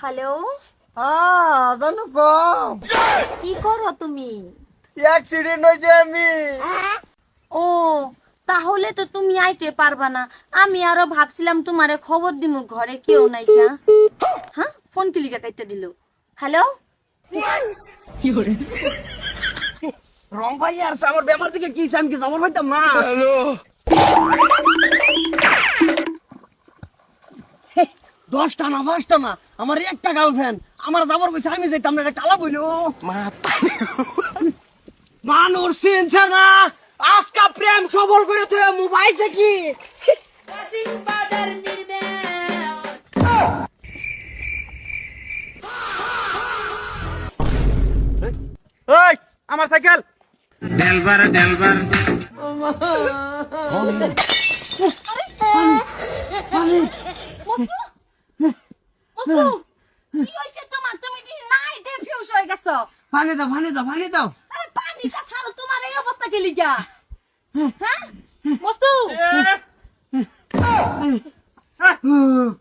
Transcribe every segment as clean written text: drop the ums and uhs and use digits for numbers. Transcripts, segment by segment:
Hello, জানো কম কি করো তুমি? অ্যাক্সিডেন্ট হয়েছে আমি। ও, তাহলে তো তুমি আইতে পারবা না। আমি আরো ভাবছিলাম তোমারে খবর দিমু, ঘরে কেউ নাই কা। হ্যাঁ, ফোন কিলিকা কাইটা দিল। হ্যালো, রং ভাই আর আমার বেমার দিকে কি আমি কি জমর হইতাম না। হে, 10টা না 5টা না আমার একটা গার্লফ্রেন্ড আমার যাবার কইছে আমি যাইতাম না, এটা কালা বইলো মানুষ চিনছে না। আজকা প্রেম সবল করে তুই মোবাইল দেখি। ওই আমার সাইকেল ডেলবার মস্তু, কি হইছে তোমার? তুমি কি নাইটে ফিউজ হয়ে গেছো? পানি দাও পানি দাও পানি দাও। আরে পানিটা ছাড়ো, তোমার এই অবস্থা কে লিগা? হ্যাঁ মস্তু,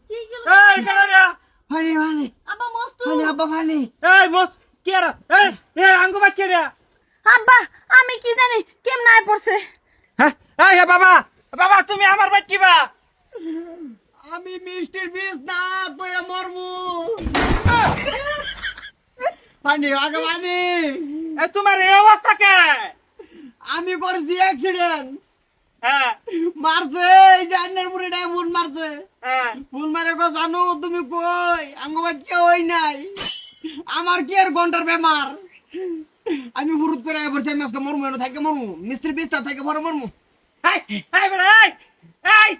কি গেল? এই কানাডিয়া পানি পানি আব্বা মস্তু, পানি আব্বা পানি। এই বস কি আর এই আঙ্গু বাচ্চা রে আব্বা আমি কি জানি কেমনে আই পড়ছে। হ্যাঁ এই বাবা বাবা তুমি আমার বাচ্চা কিবা আমি মিষ্টির বীজ না কইরা মরমু। পানি আগে পানি। এই তোমার এই অবস্থা কে? আমি করছি অ্যাক্সিডেন্ট। হ্যাঁ মারছে এই যে আন্নের বুড়িটা ফোন মারছে। হ্যাঁ ফোন মারে কো জানো তুমি কই আঙ্গবাদ কে হই নাই। আমার কি আর ঘন্টার বেমার। আমি হুরুত করে বলছি আমি আজকে মরমু, এনে থাকে মরমু, মিস্ত্রি বিস্তার থেকে পরে মরমু। এই এই বড় এই এই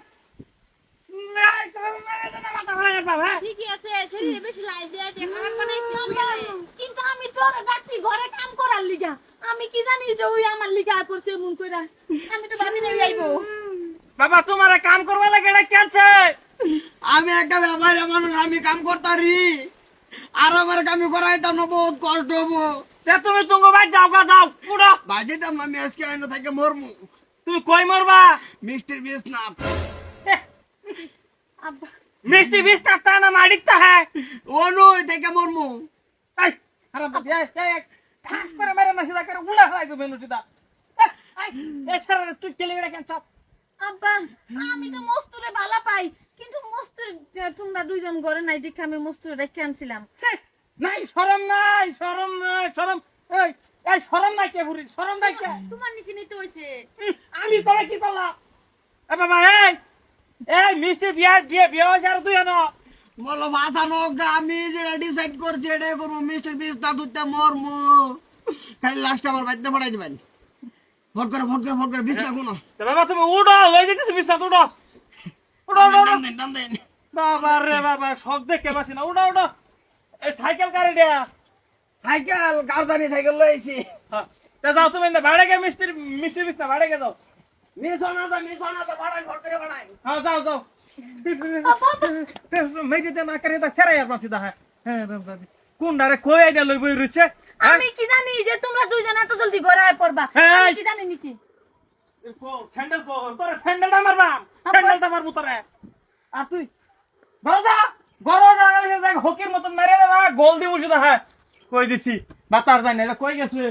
মাথা ঘুরে গেল বাবা। ঠিকই আছে, শরীরে বেশি লাই দিয়ে দিয়ে খারাপ বানাইছে কিন্তু আমি তোরে ডাকছি ঘরে কাম করার লিগা। আমি কি জানি যে ওই আমার লিগা আই পড়ছে মন কইরা। আমি তো ভাবি নাই আইবো। বাবা তোমার কাম করবা লাগে এটা কেনছে? আমি একটা ব্যাপারে মানুষ, আমি কাম করতারি আর আমার কামি করাইতাম না, বহুত কষ্ট হবো। তে তুমি তুঙ্গ ভাই যাও গা যাও পুরো বাজিতাম না, আমি আজকে এনে থেকে মরমু। তুমি কই মরবা? মিষ্টির বীজ না আব্বা মিষ্টি বিষ তা না মাডিকতা হ্যাঁ অনুই থেকে মরমু। এই হারাম দাদি এই ঠাস করে মেরে না সিধা করে উড়া হয় তুমি নুটিদা এই সারা তুই কেলে গড়া কেন চপ আব্বা আমি তো মস্তুরে ভালো পাই, কিন্তু মস্তুর তোমরা দুইজন ঘরে নাই দেখে আমি মস্তুরে রেখে আনছিলাম। নাই শরম নাই শরম নাই শরম এই এই শরম নাই কে বুড়ি শরম নাই কে তোমার নিচে নিতে হইছে। আমি কবে কি করলাম? এ বাবা এই মিষ্টি বিয়ে হয়েছে আর তুই আনো বলো বাঁচানো, আমি যেটা ডিসাইড করছি এটাই করবো। মিষ্টির বীজ না দুধতে মরমু, খালি লাস্ট আমার বাড়িতে পড়াই দিবেন। ভট করে বীজ লাগবো না। বাবা তুমি উঠো লই যেতেছি বিছানা উঠো উঠো উঠো টান দেন, টান দেন। বাবা রে বাবা সব দেখে পাচ্ছি না উঠো উঠো এই সাইকেল কারে দেয়া সাইকেল গার্জানি সাইকেল লইছি। তা যাও তুমি না ভাড়া গে মিষ্টি বিছনা ভাড়া গে যাও মিস হনা তো বাড়াই ভট করে বাড়াই। হ্যাঁ যাও যাও মেজেতে না করে তা ছেড়াই আর মাছি দা হ্যাঁ দাদি কোন ডারে কই আইডা লই বই রইছে আমি কি জানি যে তোমরা দুইজন এত জলদি ঘরে আই পড়বা? হ্যাঁ। আমি কি জানি নাকি? স্যান্ডেল কো তোরে স্যান্ডেলটা মারবা স্যান্ডেলটা মারবো তোরে আর তুই বড় যা দেখ হকির মতন মেরে দে না গোল দি মুছি দা হ্যাঁ কই দিছি বাতার যায় না কই গেছে